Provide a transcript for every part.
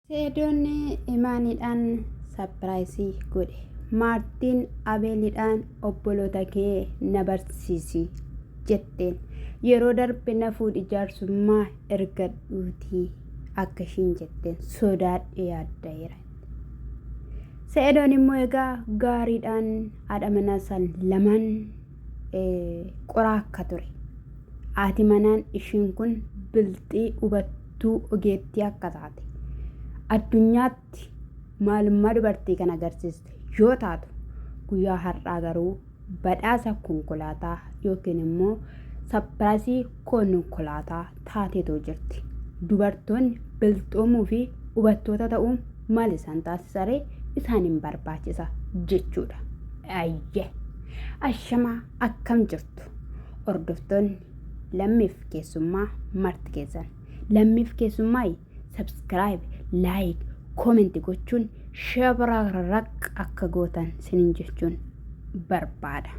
Seedoonni imaaniidhaan sapiraayisii godhe. Maartiin Abeeliidhaan obboloota kee na barsiisi jetteen. Yeroo darbe na fuudhi jaarsummaa ergadhuutii akka ishiin jetteen sodaadhee yaaddaa'eera. Seedoon immoo egaa gaariidhaan haadha manaa san lamaan qoraa akka ture. Haati manaan ishiin kun bilxii hubattuu ogeettii akka taate. Addunyaatti maalummaa dubartii kan agarsiiste yoo taatu guyyaa har'aa garuu badhaasa konkolaataa yookiin immoo sapiraayisii konkolaataa taateetoo jirti. Dubartoonni bilxoomuu fi hubattoota ta'uun maal isaan taasisaree isaan hin barbaachisa jechuudha. Ayyee ashamaa akkam jirtu hordoftoonni lammiif keessummaa marti keessan lammiif keessummaa subscribe like comment gochuun shabararaq akka gootan sinin jechuun barbaada.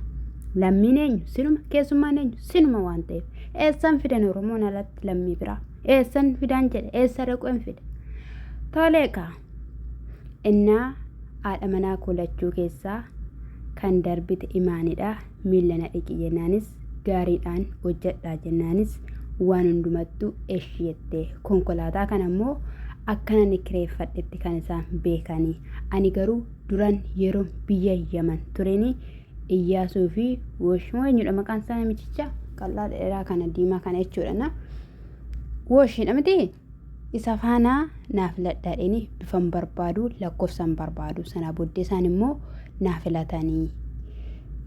Lammiin eenyu sinuma keessummaan eenyu sinuma waan ta'eef eessan fidan Oromoon alatti lammii biraa eessan fidan jedhe eessa dhaquun fida toleeqa innaa haadha manaa kulachuu keessaa kan darbite imaanidha. Miillana dhiqi jennaanis gaariidhaan hojjedhaa jennaanis waan hundumattuu eeshiyette konkolaataa kana immoo akkana ni kireeffadhetti kan isaan beekanii. Ani garuu duran yeroo biyya Yaman tureni Iyyaasuu fi Woshmoo eenyudha maqaan isaa namichicha qal'aa dheeraa kana diimaa kana jechuudha. Woshidha miti isa faana naaf ladhaadheeni bifan barbaadu lakkoofsan barbaadu sana booddee isaan immoo naaf filatanii.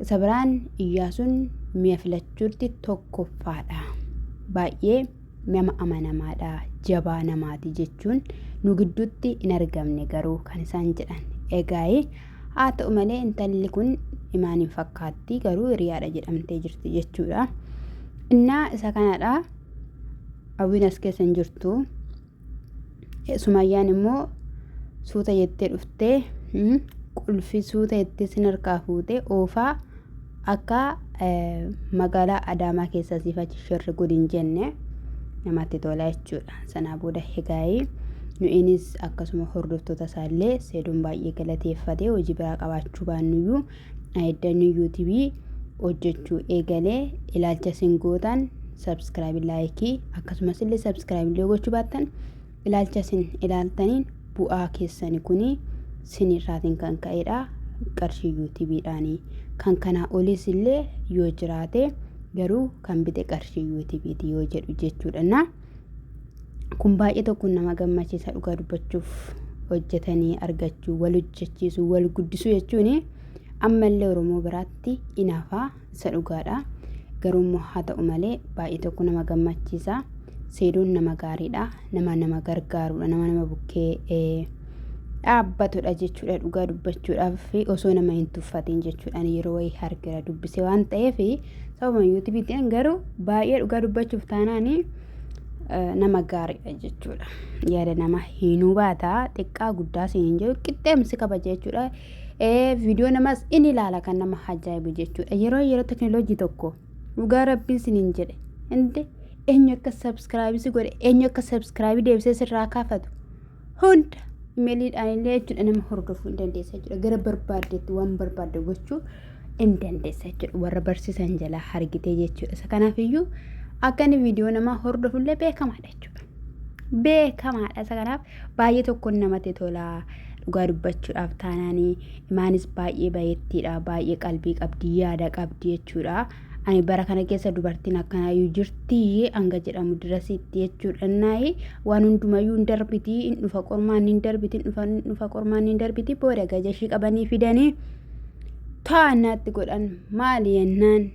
Isa biraan Iyyaasuun mi'a filachuutti tokkoffaadha. Baay'ee nama amanamaadha jabaa namaati jechuun nu gidduutti hin argamne garuu kan isaan jedhan. Egaa haa ta'u malee intalli kun imaaniin fakkaatti garuu hiriyaadha jedhamtee jirti jechuudha. Innaa isa kanadha. Hawwiin as keessa hin jirtu. Sumayyaan immoo suuta jettee dhuftee qulfii suuta jettee sin harkaa fuutee oofaa akka magaalaa Adaamaa keessa siifachi shirri godhin jenne namatti tola jechuudha. Sanaa booda egaa nuyinis akkasuma hordoftoota isaallee seedoon baay'ee galateeffatee hojii biraa qabaachuu baannuyyuu ayiddannuu TV hojjechuu eegalee ilaalcha singootaan subscribe like akkasumas illee subscribe illee gochuu baattan ilaalcha sin ilaaltaniin bu'aa keessani kuni sinirraatiin kan ka'edha. Qarshii YouTube dhaanii kan kana olis illee yoo jiraate garuu kan bite qarshii YouTube yoo jedhu jechuudha. Kun baay'ee tokko nama gammachiisa dhugaa dubbachuuf hojjetanii argachuu wal hojjechiisuu wal guddisuu jechuun ammallee Oromoo biraatti inaafaa isa dhugaadha. Garuu haa ta'u malee baay'ee tokko nama gammachiisa. Seedoon nama gaariidha. Nama gargaarudha. Nama bukkee dhaabbatudha jechuudha dhugaa dubbachuudhaaf osoo nama hin tuffatiin jechuudhaan yeroo wayii hargira dubbise waan ta'eef sababa YouTubetiin garuu baay'ee dhugaa dubbachuuf taanaanii nama gaariidha jechuudha. Yaada nama hinuu baata xiqqaa guddaa siin jiru qixxeemsi kabaja jechuudha. Viidiyoo namas inni ilaala kan nama ajaa'ibu jechuudha. Yeroo teknooloojii tokko dhugaa rabbiin siin jedhe inde eenyu akka subscribe godhe eenyu akka subscribe deebisee sirraa kaafatu hunda imeeliidhaan illee jechuudha nama hordofuu hin dandeessa jechuudha. Gara barbaaddeetti waan barbaadde gochuu hin dandeessa jechuudha. Warra barsiisan jalaa argitee jechuudha. Isa kanaafiyyuu akka inni viidiyoo namaa hordofullee beekamaadha jechuudha. Beekamaadha. Isa kanaaf baay'ee tokkoon namatti tola dhugaa dubbachuudhaaf taanaanii imaanis baay'ee bayeettiidha. Baay'ee qalbii qabdi yaada qabdi jechuudha. Ani bara kana keessa dubartiin akkanaayyuu jirti hanga jedhamu dirasiitti jechuudha. Naayi waan hundumayyuu hin darbiti hin dhufa qormaan hin darbiti hin dhufa qormaan hin darbiti booda gajashii qabanii fidanii taa'annaatti godhan maali yennaan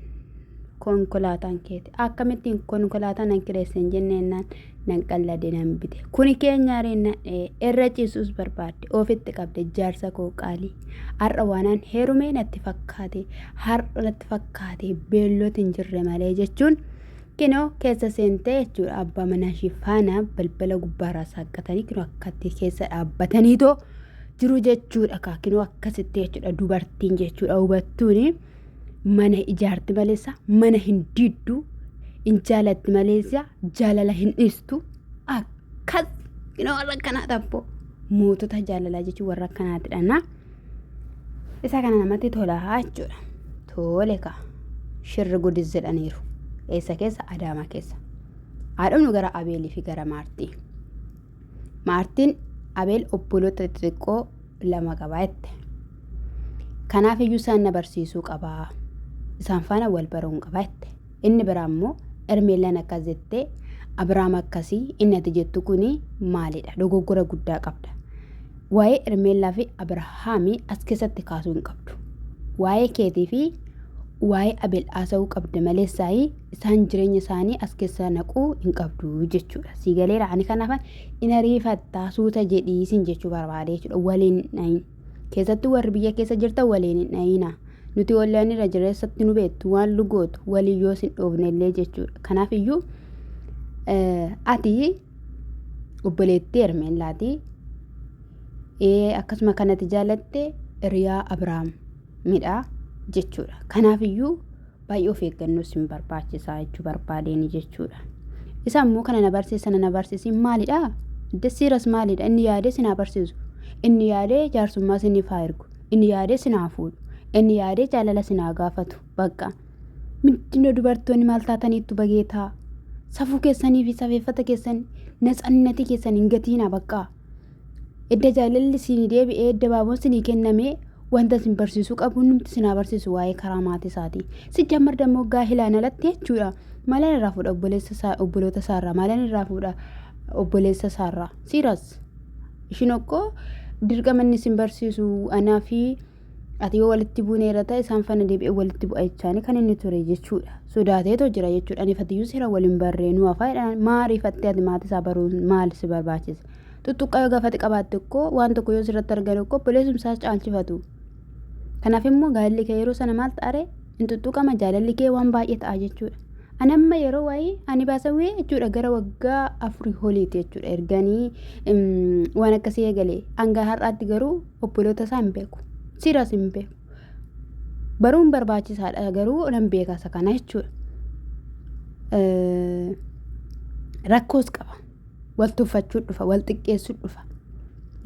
konkolaataan keeti akkamittiin konkolaataan nan kireessan jenneenaan nan qallade nan bite kuni keenyaareen irra ciisuus barbaadde ofitti qabde jaarsa koo qaalii har'a waanaan heerumee natti fakkaate har'a natti fakkaate beellooti hin jirre malee jechuun kinoo keessa seentee jechuudha. Abbaa manaa shifaana balbala gubbaarraa saaqqatanii kinoo akkatti keessa dhaabbataniitoo jiru jechuudha. Kinoo akkasitti jechuudha dubartiin jechuudha hubattuuni mana ijaarti maleessa mana hin diddu in jaalatti maleessa jaalala hin dhiistu akkas Kinawarra kana tappo mootota jaalalaa jechuun warra akkanaatidha. Isa kana namatti tolaa jechuudha. Tole ka shirri gudis jedhaniiru. Eessa keessa? Adaamaa keessa. Haadhumnu gara Abeelii fi gara Maartii. Maartiin Abeel obboloota xixiqqoo 2 qabaa jette. Kanaaf iyyuu isaan na barsiisuu qabaa. Isaan faana wal baruun qabaa jette. Inni biraa immoo Ermeelaan akkas jettee Abrahaam akkasii inni ati jettu kuni maalidha? Dogoggora guddaa qabda. Waa'ee Ermeelaa fi Abrahaamii as keessatti kaasuu hin qabdu. Waa'ee keetii fi waa'ee Abeel haasa'uu qabda malee isaan jireenya isaanii as keessa naquu hin qabdu jechuudha. Sigaleera ani kanaafan ina riifattaa suuta jedhiisin jechuu barbaade jechuudha. Waliin dhayin keessatti warri biyya keessa jirtan waliin dhayina. Nuti wallaan irra jireessatti nu beektu waan lugootu waliyyoo sin dhoofnellee jechuudha. Kanaaf iyyuu ati obboleettii Ermeelaatii akkasuma kanatti jaalatte Riyaa Abrahaam midhaa jechuudha. Kanaaf iyyuu baay'ee of eeggannoo sin barbaachisaa jechuu barbaadeen jechuudha. Isa immoo kana na barsiisi maalidha? Desiiras maalidha? Inni yaadee sin barsiisu. Inni yaadee jaarsummaa siniif haa ergu. Inni yaadee sin haa fuudhu. Inni yaadee jaalala sin haa gaafatu. Bakka mindina dubartoonni maal taataniittu bageetaa safuu keessanii fi safeeffata keessan natsannati keessan hin gatiina bakka edda jaalalli sin deebi'ee edda baaboon sin kenname wanta sin barsiisuu qabu numti sin barsiisu waa'ee karaa maatii isaatii. Si jammar dammoo gaahilaan alatti jechuudha. Maalaan irraa fuudha obboloota isaarraa maalaan irraa fuudha obboleessa isaarraa siiras ishin okkoo dirqama inni sin barsiisu anaa fi ati yoo walitti buuneera ta'e isaan faana deebi'ee walitti bu'a jechaani kan inni ture jechuudha. Sodaateetoo jira jechuudha. Ani fatiyyuu seera waliin barreenuu afaadhaan maariifattee ati maatii isaa baruun maal si barbaachisa? Tuttuqqaa yoo gaafate qabaatte akkoo waan tokko yoo sirratti argan akkoo obboleessumsaas caalchifatu. Kanaaf immoo gaalli kee yeroo sana maal ta'are hin tuttuqama jaalalli kee waan baay'ee ta'a jechuudha. Ani amma yeroo waayee ani baasawee jechuudha gara waggaa 4 oliiti jechuudha. Erganii waan akkasii eegalee hanga har'aatti garuu obboloota isaa hin beeku. Siiras hin beeku. Baruun barbaachisaadha garuu nan beekasa kana jechuudha. Rakkoos qaba. Wal tuffachuu dhufa, wal xiqqeessuu dhufa.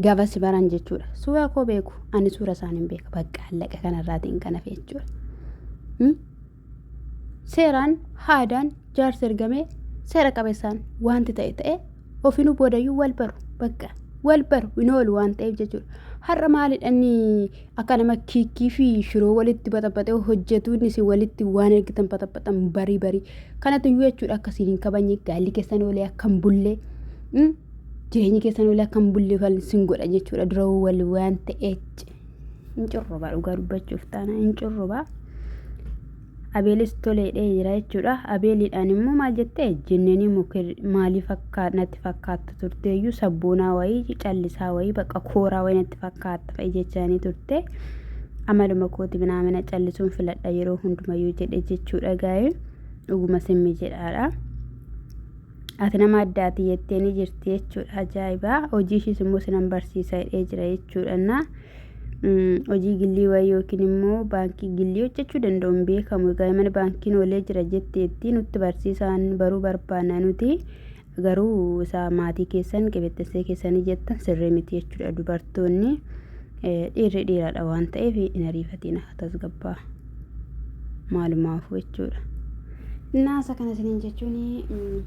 Gaafa si baran jechuudha. Suuraa koo beeku, ani suura isaan hin beeka. Bakka hallaqa kanarraatiin kana fe jechuudha. Seeraan haadaan jaarsa ergamee seera qabeessaan wanti ta'e ofiinuu boodayyuu wal baru. Bakka wal baru hin oolu waan ta'eef jechuudha. Har'a maalidhanni akka nama kiikii fi shiroo walitti baxaxee hojjetu inni si walitti waan ergitan baxaxan barii kanatu iyyuu jechuudha akkasiin hin kabanye gaalli keessan oolee akkam bullee jireenyi keessan oolee akkam bullee kan sin godha jechuudha. Dura wal waan ta'e hin currobaa dhugaa dubbachuuf taana hin currobaa. Abeelis toleedhee jira jechuudha. Abeeliidhaan immoo maal jettee jenneenii maalii natti fakkaata turteeyyuu sabboonaa wayii callisaa wayii bakka kooraa wayii natti fakkaata fa'i jechaanii turte. Amaluma kooti binaamina callisuun filadha yeroo hundumayyuu jedhe jechuudha gaa'ee dhuguma simmi jedhaadha. Ati nama addaati jettee ni jirti jechuudha. Ajaa'ibaa hojii ishiis immoo sinan barsiisaa jira jechuudha. Hojii gillii wayii yookiin immoo baankii gillii hojjechuu danda'u hin beekamu. Egaa mana baankiin oolee jira jetteetti nutti barsiisaan baruu barbaanna nuti garuu isaa maatii keessan qabeessee keessanii jettan sirrii miti jechuudha. Dubartoonni dhiirri dhiiradha waan ta'eef hin ariifatiin tasgabbaa maalumaaf jechuudha. Naasa kana isiniin jechuun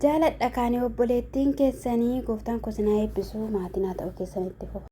jaaladha kaanii obboleettiin keessanii gooftaan kosinaa eebbisuu maatiin haa ta'u keessanitti fufa.